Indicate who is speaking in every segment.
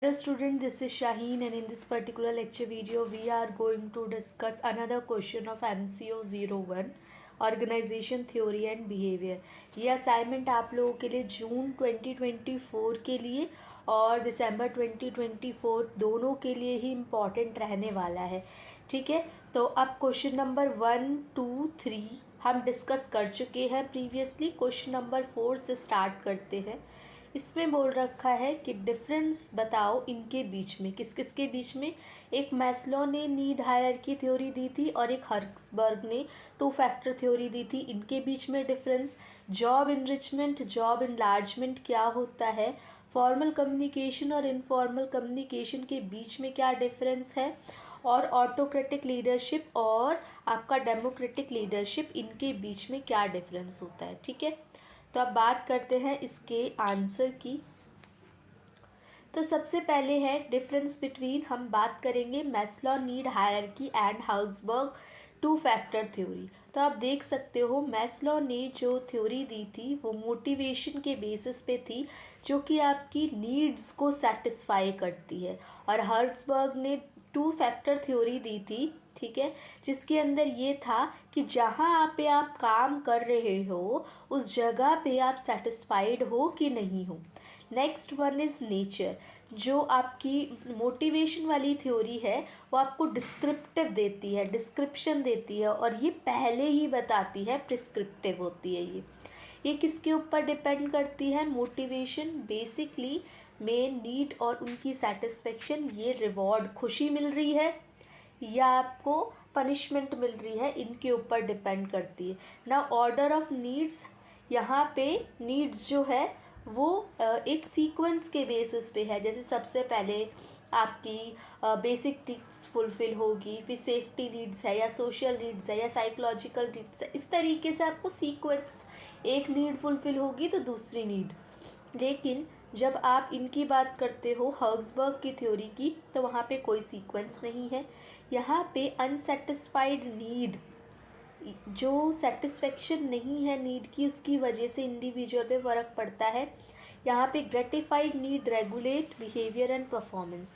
Speaker 1: Hello student, this is Shaheen and in this particular lecture video we are going to discuss another question of MCO 01 organisation theory and behaviour. ये assignment आप लोगों के लिए जून 2024 के लिए और दिसंबर 2024 दोनों के लिए ही इम्पॉर्टेंट रहने वाला है। ठीक है, तो अब क्वेश्चन नंबर 1, 2, 3 हम डिस्कस कर चुके हैं प्रीवियसली। क्वेश्चन नंबर 4 से स्टार्ट करते हैं। इसमें बोल रखा है कि डिफरेंस बताओ इनके बीच में, किस किस के बीच में। एक मैस्लो ने नीड हायरार्की थ्योरी दी थी और एक हर्ट्सबर्ग ने टू फैक्टर थ्योरी दी थी। इनके बीच में difference, job enrichment, job enlargement क्या होता है, फॉर्मल कम्युनिकेशन और इनफॉर्मल कम्युनिकेशन के बीच में क्या डिफरेंस है, और ऑटोक्रेटिक लीडरशिप और आपका डेमोक्रेटिक लीडरशिप इनके बीच में क्या डिफरेंस होता है। ठीक है, तो अब बात करते हैं इसके आंसर की। तो सबसे पहले है डिफरेंस बिटवीन, हम बात करेंगे Maslow need hierarchy and Herzberg two factor theory. तो आप देख सकते हो मैस्लो ने जो थ्योरी दी थी वो मोटिवेशन के बेसिस पे थी, जो कि आपकी नीड्स को सेटिस्फाई करती है, और हर्ट्सबर्ग ने टू फैक्टर थ्योरी दी थी। ठीक है, जिसके अंदर ये था कि जहाँ पे आप काम कर रहे हो उस जगह पे आप सेटिस्फाइड हो कि नहीं हो। Next one is nature. जो आपकी मोटिवेशन वाली थ्योरी है वो आपको डिस्क्रिप्टिव देती है, डिस्क्रिप्शन देती है, और ये पहले ही बताती है, प्रिस्क्रिप्टिव होती है। ये किसके ऊपर डिपेंड करती है? मोटिवेशन, बेसिकली मेन नीड और उनकी सेटिस्फेक्शन, ये रिवॉर्ड, खुशी मिल रही है या आपको पनिशमेंट मिल रही है, इनके ऊपर डिपेंड करती है ना। ऑर्डर ऑफ नीड्स, यहाँ पे नीड्स जो है वो एक सीक्वेंस के बेसिस पे है। जैसे सबसे पहले आपकी बेसिक नीड्स फुलफिल होगी, फिर सेफ्टी नीड्स है या सोशल नीड्स है या साइकोलॉजिकल नीड्स है, इस तरीके से आपको सीक्वेंस, एक नीड फुलफिल होगी तो दूसरी नीड। लेकिन जब आप इनकी बात करते हो हर्ट्सबर्ग की थ्योरी की, तो वहाँ पे कोई सीक्वेंस नहीं है। यहाँ पे अनसेटिस्फाइड नीड, जो सेटिस्फेक्शन नहीं है नीड की, उसकी वजह से इंडिविजुअल पे फ़र्क पड़ता है। यहाँ पे gratified need regulate behaviour and performance.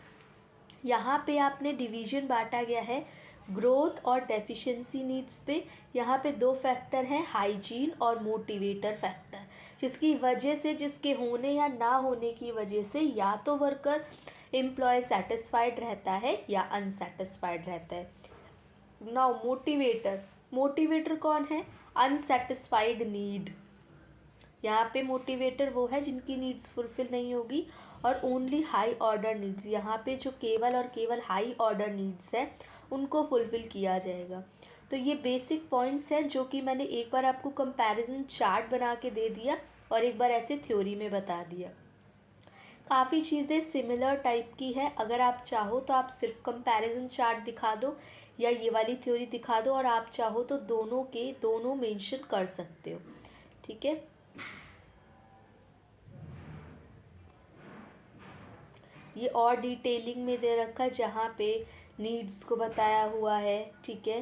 Speaker 1: यहाँ पे आपने डिवीजन बांटा गया है ग्रोथ और डेफिशिएंसी नीड्स पे। यहाँ पे दो फैक्टर हैं, हाइजीन और मोटिवेटर फैक्टर, जिसकी वजह से, जिसके होने या ना होने की वजह से या तो वर्कर एम्प्लॉय सेटिस्फाइड रहता है या अनसेटिस्फाइड रहता है। नाउ मोटिवेटर, मोटिवेटर कौन है? Unsatisfied need. यहाँ पे मोटिवेटर वो है जिनकी नीड्स फुलफिल नहीं होगी, और ओनली हाई ऑर्डर नीड्स, यहाँ पे जो केवल और केवल हाई ऑर्डर नीड्स हैं उनको फुलफिल किया जाएगा। तो ये बेसिक पॉइंट्स हैं जो कि मैंने एक बार आपको कंपैरिजन चार्ट बना के दे दिया और एक बार ऐसे थ्योरी में बता दिया। काफ़ी चीज़ें सिमिलर टाइप की है, अगर आप चाहो तो आप सिर्फ कंपैरिजन चार्ट दिखा दो या ये वाली थ्योरी दिखा दो, और आप चाहो तो दोनों के दोनों मेंशन कर सकते हो। ठीक है, ये और डिटेलिंग में दे रखा है जहाँ पे नीड्स को बताया हुआ है। ठीक है,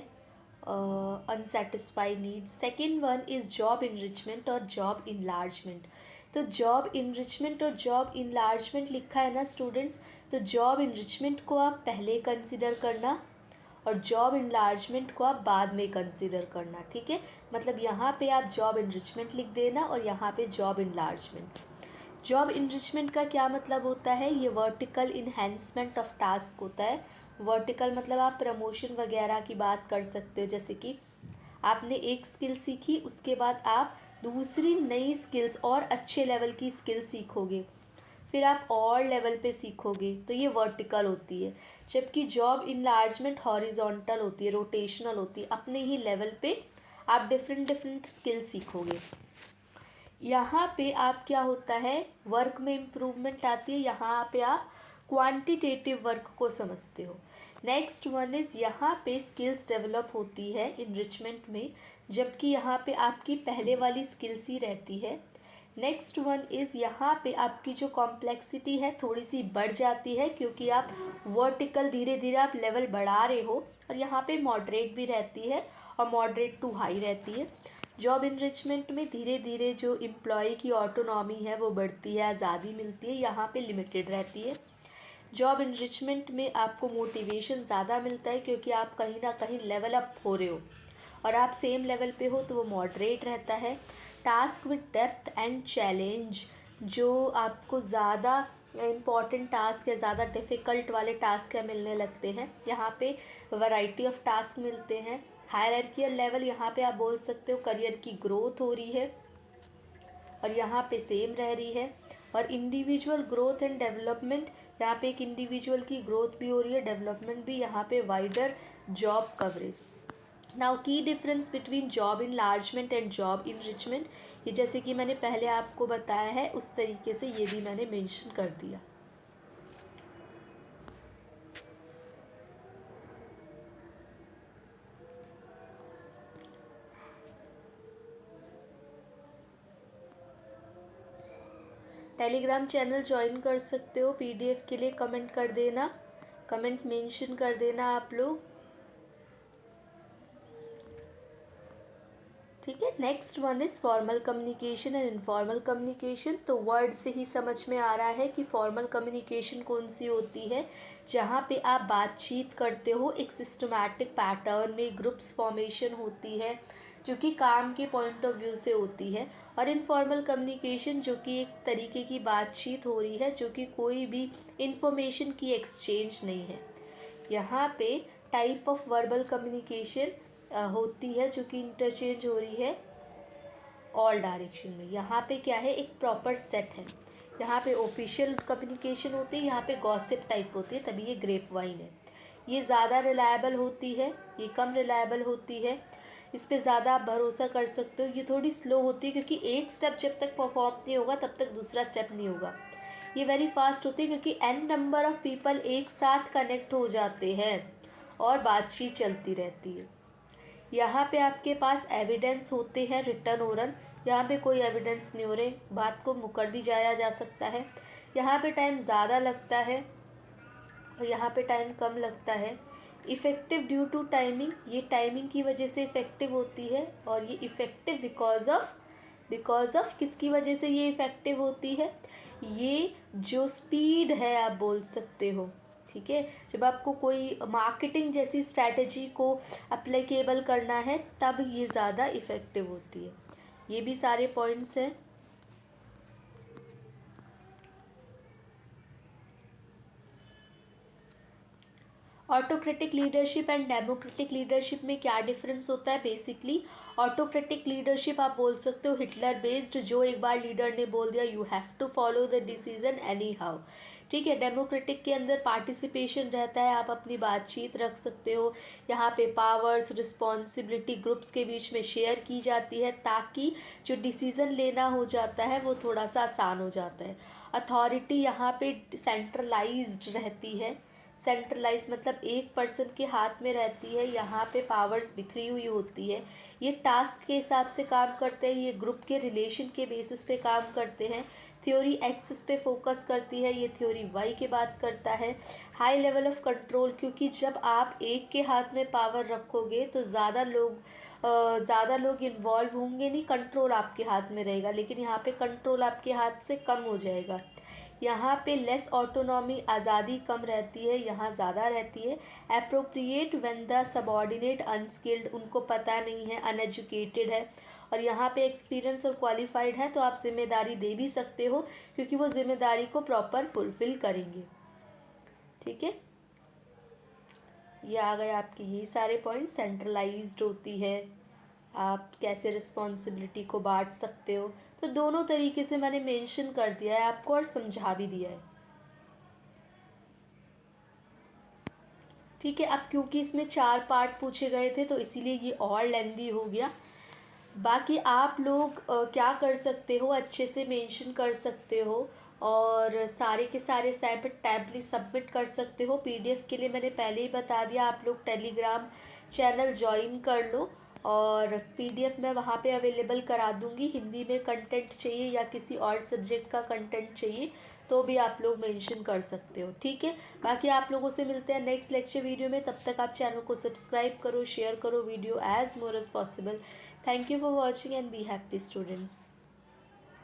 Speaker 1: unsatisfied needs. Second one is job enrichment और जॉब इनलार्जमेंट। तो जॉब इनरिचमेंट और जॉब इनलार्जमेंट लिखा है ना स्टूडेंट्स, तो जॉब इनरिचमेंट को आप पहले कंसिडर करना और जॉब इनलार्जमेंट को आप बाद में कंसिडर करना। ठीक है, मतलब यहाँ पे आप जॉब इनरिचमेंट लिख देना और यहाँ पे जॉब इनलार्जमेंट। जॉब इनरिचमेंट का क्या मतलब होता है? ये वर्टिकल इन्हेंसमेंट ऑफ टास्क होता है। वर्टिकल मतलब आप प्रमोशन वगैरह की बात कर सकते हो, जैसे कि आपने एक स्किल सीखी, उसके बाद आप दूसरी नई स्किल्स और अच्छे लेवल की स्किल सीखोगे, फिर आप और लेवल पे सीखोगे, तो ये वर्टिकल होती है। जबकि जॉब इनलार्जमेंट हॉरिजॉन्टल होती है, रोटेशनल होती है, अपने ही लेवल पे आप डिफरेंट डिफरेंट स्किल सीखोगे। यहाँ पे आप क्या होता है, वर्क में इम्प्रूवमेंट आती है, यहाँ पे आप क्वांटिटेटिव वर्क को समझते हो। नेक्स्ट वन इज़, यहाँ पे स्किल्स डेवलप होती है इनरिचमेंट में, जबकि यहाँ पे आपकी पहले वाली स्किल्स ही रहती है। नेक्स्ट वन इज़, यहाँ पे आपकी जो कॉम्प्लेक्सिटी है थोड़ी सी बढ़ जाती है, क्योंकि आप वर्टिकल धीरे धीरे आप लेवल बढ़ा रहे हो, और यहाँ पे मॉडरेट भी रहती है और मॉडरेट टू हाई रहती है। जॉब इनरिचमेंट में धीरे धीरे जो एम्प्लॉय की ऑटोनॉमी है वो बढ़ती है, आज़ादी मिलती है, यहाँ पे लिमिटेड रहती है। जॉब इनरिचमेंट में आपको मोटिवेशन ज़्यादा मिलता है क्योंकि आप कहीं ना कहीं लेवल अप हो रहे हो, और आप सेम लेवल पे हो तो वो मॉडरेट रहता है। Task with depth and challenge, जो आपको ज़्यादा इम्पॉर्टेंट टास्क है, ज़्यादा डिफ़िकल्ट वाले टास्क है मिलने लगते हैं। यहाँ पे वैरायटी ऑफ टास्क मिलते हैं। हायरार्कियल लेवल, यहाँ पे आप बोल सकते हो करियर की ग्रोथ हो रही है और यहाँ पे सेम रह रही है। और इंडिविजुअल ग्रोथ एंड डेवलपमेंट, यहाँ पे एक इंडिविजुअल की ग्रोथ भी हो रही है, डेवलपमेंट भी। यहाँ पे वाइडर जॉब कवरेज। नाउ की difference between job enlargement and job enrichment, ये जैसे कि मैंने पहले आपको बताया है उस तरीके से ये भी मैंने मेंशन कर दिया। टेलीग्राम चैनल ज्वाइन कर सकते हो। पीडीएफ के लिए कमेंट कर देना, कमेंट मेंशन कर देना आप लोग, ठीक है। Next one is formal communication and informal communication. तो वर्ड से ही समझ में आ रहा है कि फॉर्मल कम्युनिकेशन कौन सी होती है, जहाँ पे आप बातचीत करते हो एक सिस्टमैटिक पैटर्न में, ग्रुप्स फॉर्मेशन होती है जो कि काम के पॉइंट ऑफ व्यू से होती है। और इनफॉर्मल कम्युनिकेशन जो कि एक तरीके की बातचीत हो रही है, जो कि कोई भी इंफॉर्मेशन की एक्सचेंज नहीं है। यहाँ पे टाइप ऑफ वर्बल कम्युनिकेशन होती है जो कि इंटरचेंज हो रही है ऑल डायरेक्शन में। यहाँ पे क्या है, एक प्रॉपर सेट है। यहाँ पे ऑफिशियल कम्युनिकेशन होती है, यहाँ पे गॉसिप टाइप होती है, तभी ये ग्रेप वाइन है। ये ज़्यादा रिलायबल होती है, ये कम रिलायबल होती है। इस पर ज़्यादा आप भरोसा कर सकते हो। ये थोड़ी स्लो होती है क्योंकि एक स्टेप जब तक परफॉर्म नहीं होगा तब तक दूसरा स्टेप नहीं होगा। ये वेरी फास्ट होती है क्योंकि एन नंबर ऑफ पीपल एक साथ कनेक्ट हो जाते हैं और बातचीत चलती रहती है। यहाँ पे आपके पास एविडेंस होते हैं रिटर्न ओरल, यहाँ पे कोई एविडेंस नहीं हो रहे, बात को मुकर भी जाया जा सकता है। यहाँ पे टाइम ज़्यादा लगता है और यहाँ पे टाइम कम लगता है। इफ़ेक्टिव ड्यू टू टाइमिंग, ये टाइमिंग की वजह से इफ़ेक्टिव होती है। और ये इफ़ेक्टिव बिकॉज ऑफ किसकी वजह से ये इफ़ेक्टिव होती है, ये जो स्पीड है आप बोल सकते हो, ठीक है। जब आपको कोई मार्केटिंग जैसी स्ट्रैटेजी को अप्लीकेबल करना है तब ये ज़्यादा इफ़ेक्टिव होती है। ये भी सारे पॉइंट्स हैं। Autocratic leadership and democratic leadership में क्या डिफरेंस होता है। बेसिकली ऑटोक्रेटिक लीडरशिप आप बोल सकते हो हिटलर बेस्ड, जो एक बार लीडर ने बोल दिया you have to follow the decision anyhow, ठीक है। डेमोक्रेटिक के अंदर पार्टिसिपेशन रहता है, आप अपनी बातचीत रख सकते हो। यहाँ पे पावर्स रिस्पॉन्सिबिलिटी ग्रुप्स के बीच में शेयर की जाती है ताकि जो डिसीज़न लेना हो जाता है वो थोड़ा सा आसान हो जाता है। अथॉरिटी यहाँ पे सेंट्रलाइज्ड रहती है, सेंट्रलाइज मतलब एक पर्सन के हाथ में रहती है। यहाँ पे पावर्स बिखरी हुई होती है। ये टास्क के हिसाब से काम करते हैं, ये ग्रुप के रिलेशन के बेसिस पे काम करते हैं। थ्योरी एक्स पे फोकस करती है, ये थ्योरी वाई के बात करता है। हाई लेवल ऑफ कंट्रोल, क्योंकि जब आप एक के हाथ में पावर रखोगे तो ज़्यादा लोग इन्वॉल्व होंगे नहीं, कंट्रोल आपके हाथ में रहेगा। लेकिन यहाँ पे कंट्रोल आपके हाथ से कम हो जाएगा। यहाँ पे लेस ऑटोनॉमी, आज़ादी कम रहती है, यहाँ ज़्यादा रहती है। Appropriate when the subordinate unskilled, उनको पता नहीं है, अनएजुकेटेड है। और यहाँ पे एक्सपीरियंस और क्वालिफाइड है तो आप जिम्मेदारी दे भी सकते हो क्योंकि वो जिम्मेदारी को प्रॉपर फुलफिल करेंगे, ठीक है। ये आ गए आपके यही सारे पॉइंट। सेंट्रलाइज्ड होती है, आप कैसे रिस्पॉन्सिबिलिटी को बांट सकते हो, तो दोनों तरीके से मैंने मेंशन कर दिया है आपको और समझा भी दिया है, ठीक है। अब क्योंकि इसमें 4 पार्ट पूछे गए थे तो इसीलिए ये और लेंदी हो गया। बाकी आप लोग क्या कर सकते हो, अच्छे से मेंशन कर सकते हो और सारे के सारे टैबली सबमिट कर सकते हो। पीडीएफ के लिए मैंने पहले ही बता दिया, आप लोग टेलीग्राम चैनल ज्वाइन कर लो और पीडीएफ मैं वहाँ पे अवेलेबल करा दूँगी। हिंदी में कंटेंट चाहिए या किसी और सब्जेक्ट का कंटेंट चाहिए तो भी आप लोग मेंशन कर सकते हो, ठीक है। बाकी आप लोगों से मिलते हैं नेक्स्ट लेक्चर वीडियो में, तब तक आप चैनल को सब्सक्राइब करो, शेयर करो video as more as possible. Thank you for watching and be happy students.